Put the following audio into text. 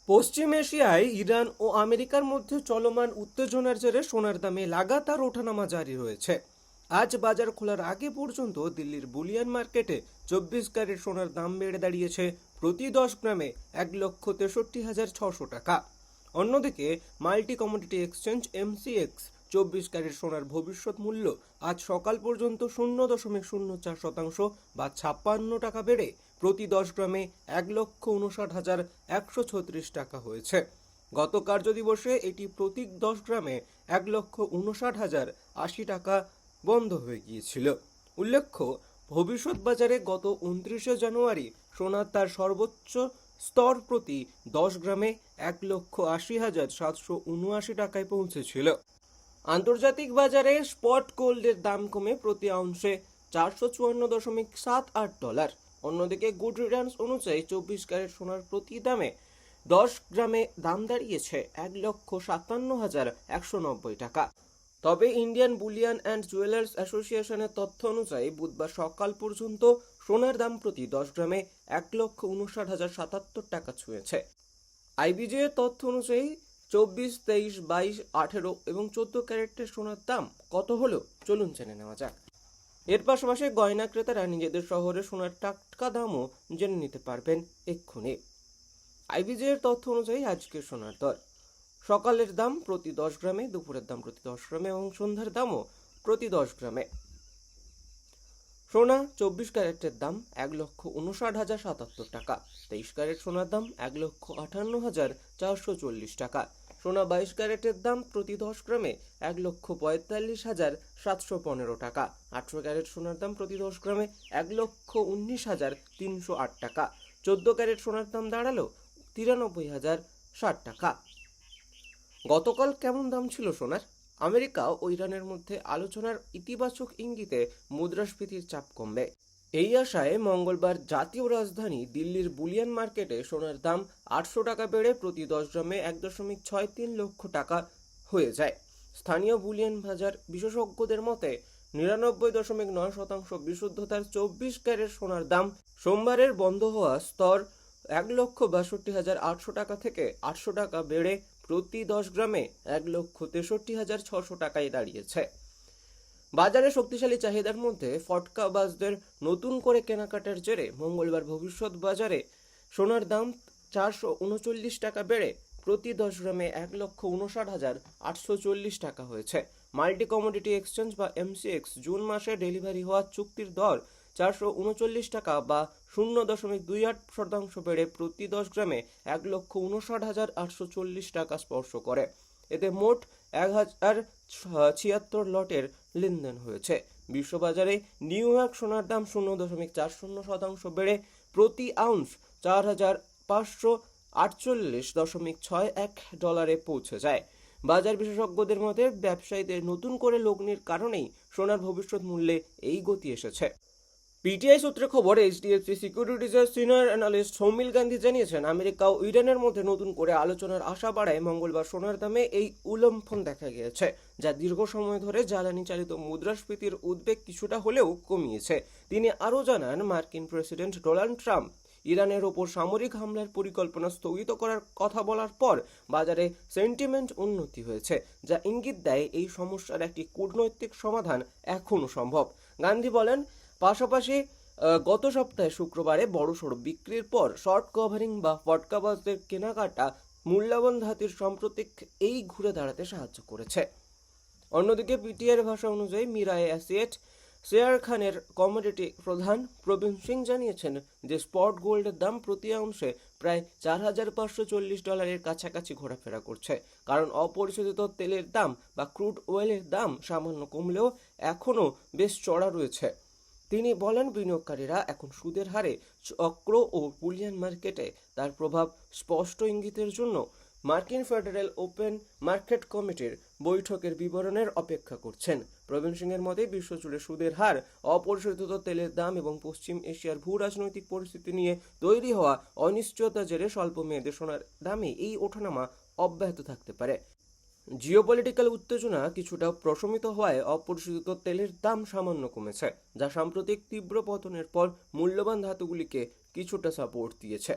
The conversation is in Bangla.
পশ্চিম এশিয়ায় ইরান ও আমেরিকার মধ্যে চলমান উত্তেজনার জেরে সোনার দামে লাগাতার ওঠানামা জারি রয়েছে। আজ বাজার খোলার আগে পর্যন্ত দিল্লির বুলিয়ান মার্কেটে 24 ক্যারেট সোনার দাম বেড়ে দাঁড়িয়েছে প্রতি 10 গ্রামে 1,63,600 টাকা। অন্যদিকে multi commodity exchange MCX 24 carat সোনার ভবিষ্যৎ মূল্য আজ সকাল পর্যন্ত 0.04% বা 56 টাকা বেড়ে প্রতি 10 গ্রামে 1,59,136 টাকা হয়েছে। গত কার্যদিবসে এটি প্রতি 10 গ্রামে 1,59,080 টাকা বন্ধ হয়ে গিয়েছিল। উল্লেখ্য, ভবিষ্যৎ বাজারে গত 29 জানুয়ারি সোনা তার সর্বোচ্চ স্তর প্রতি 10 গ্রামে 1,80,779 টাকায় পৌঁছেছিল। আন্তর্জাতিক বাজারে স্পট গোল্ডের দাম কমে প্রতি আউন্সে 454.78 ডলার। অন্যদিকে গুড রিটার্নস অনুযায়ী 24 ক্যারেট সোনার প্রতি দামে 10 গ্রামে দাম দাঁড়িয়েছে 1,57,190 টাকা। তবে ইন্ডিয়ান বুলিয়ান অ্যান্ড জুয়েলার্স অ্যাসোসিয়েশনের তথ্য অনুযায়ী বুধবার সকাল পর্যন্ত সোনার দাম প্রতি 10 গ্রামে 1,59,077 টাকা ছুঁয়েছে। আইবিজে এর তথ্য অনুযায়ী 24, 23, 22, 18 এবং 14 ক্যারেটের সোনার দাম কত হলো চলুন জেনে নেওয়া যাক। এর পাশাপাশি গয়না ক্রেতারা নিজেদের শহরে সোনার টাটকা দামও জেনে নিতে পারবেন এক্ষুনি। আইবিজে এর তথ্য অনুযায়ী আজকের সোনার দর: সকালের দাম প্রতি 10 গ্রামে, দুপুরের দাম প্রতি 10 গ্রামে এবং সন্ধ্যার দামও প্রতি 10 গ্রামে। সোনা 24 ক্যারেটের দাম 1,59,077 টাকা। 23 ক্যারেট সোনার দাম 1,58,440 টাকা। সোনা 22 ক্যারেটের দাম প্রতি 10 গ্রামে 1,45,715 টাকা। 18 ক্যারেট সোনার দাম প্রতি 10 গ্রামে 1,19,308 টাকা। 14 ক্যারেট সোনার দাম দাঁড়ালো 93,060 টাকা। গতকাল কেমন দাম ছিল সোনার? আমেরিকা ও ইরানের মধ্যে আলোচনার ইতিবাচক ইঙ্গিতে মুদ্রাস্ফীতির চাপ কমবে, এই আশায় মঙ্গলবার জাতীয় রাজধানী দিল্লির বুলিয়ান মার্কেটে সোনার দাম 800 টাকা বেড়ে প্রতি 10 গ্রামে 1.63 লক্ষ টাকা হয়ে যায়। স্থানীয় বুলিয়ান বাজার বিশেষজ্ঞদের মতে 99.9% বিশুদ্ধতার 24 ক্যারেট সোনার দাম সোমবারের বন্ধ হওয়া স্তর 1,62,800 টাকা থেকে 800 টাকা বেড়ে প্রতি 10 গ্রামে 1,63,600 টাকায় দাঁড়িয়েছে। বাজারে শক্তিশালী চাহিদার মধ্যে ফটকাবাজদের নতুন করে কেনাকাটার জেরে মঙ্গলবার ভবিষ্যৎ বাজারে সোনার দাম 439 টাকা বেড়ে প্রতি 10 গ্রামে 1,59,840 টাকা হয়েছে। মাল্টি কমোডিটি এক্সচেঞ্জ বা এমসিএক্স জুন মাসে ডেলিভারি হওয়া চুক্তির দর 439 টাকা বা 0.28% বেড়ে প্রতি 10 গ্রামে 1,59,840 টাকা স্পর্শ করে। এতে মোট 1,076 লটের লেনদেন হয়েছে। বিশ্ববাজারে নিউ ইয়র্ক সোনার দাম 0.40% বেড়ে প্রতি আউন্স 4,548.61 ডলারে পৌঁছে যায়। বাজার বিশেষজ্ঞদের মতে ব্যবসায়ীদের নতুন করে লগ্নির কারণেই সোনার ভবিষ্যৎ মূল্যে এই গতি এসেছে। পিটিআই সূত্রে খবর, এইচডিএফসি সিকিউরিটিজের সিনিয়র অ্যানালিস্ট সৌমিল গান্ধী জানিয়েছেন, আমেরিকা ও ইরানের মধ্যে নতুন করে আলোচনার আশা বাড়ায় মঙ্গলবার সোনার দামে এই উল্লম্ফন দেখা গিয়েছে, যা দীর্ঘ সময় ধরে জ্বালানি চালিত মুদ্রাস্ফীতির উদ্বেগ কিছুটা হলেও কমিয়েছে। তিনি আরও জানান, মার্কিন প্রেসিডেন্ট ডোনাল্ড ট্রাম্প ইরানের ওপর সামরিক হামলার পরিকল্পনা স্থগিত করার কথা বলার পর বাজারে সেন্টিমেন্ট উন্নতি হয়েছে, যা ইঙ্গিত দেয় এই সমস্যার একটি কূটনৈতিক সমাধান এখনও সম্ভব। গান্ধী বলেন, পাশাপাশি গত সপ্তাহে শুক্রবারে বড়সড় বিক্রির পর শর্ট কভারিং বা ফটকাবাজদের কেনাকাটা মূল্যবান ধাতুর সাম্প্রতিক এই ঘুরে দাঁড়াতে সাহায্য করেছে। অন্যদিকে পিটিআইয়ের ভাষা অনুযায়ী মিরাই অ্যাসেট শেয়ার খানের কমোডিটি প্রধান প্রবীণ সিং জানিয়েছেন যে স্পট গোল্ডের দাম প্রতি আউন্সে প্রায় 4,540 ডলারের কাছাকাছি ঘোরাফেরা করছে, কারণ অপরিশোধিত তেলের দাম বা ক্রুড অয়েলের দাম সামান্য কমলেও এখনও বেশ চড়া রয়েছে। তিনি বলেন, বিনিয়োগকারীরা এখন সুদের হারে চক্র ও বুলিয়ান মার্কেটে তার প্রভাব স্পষ্ট ইঙ্গিতের জন্য মার্কিন ফেডারেল ওপেন মার্কেট কমিটির বৈঠকের বিবরণের অপেক্ষা করছেন। প্রবীণ সিংয়ের মতে বিশ্বজুড়ে সুদের হার, অপরিশোধিত তেলের দাম এবং পশ্চিম এশিয়ার ভূ রাজনৈতিক পরিস্থিতি নিয়ে তৈরি হওয়া অনিশ্চয়তার জেরে স্বল্প মেয়াদে সোনার দামে এই ওঠানামা অব্যাহত থাকতে পারে। জিওপলিটিক্যাল উত্তেজনা কিছুটা প্রশমিত হওয়ায় অপরিশোধিত তেলের দাম সামান্য কমেছে, যা সাম্প্রতিক তীব্র পতনের পর মূল্যবান ধাতুগুলিকে কিছুটা সাপোর্ট দিয়েছে।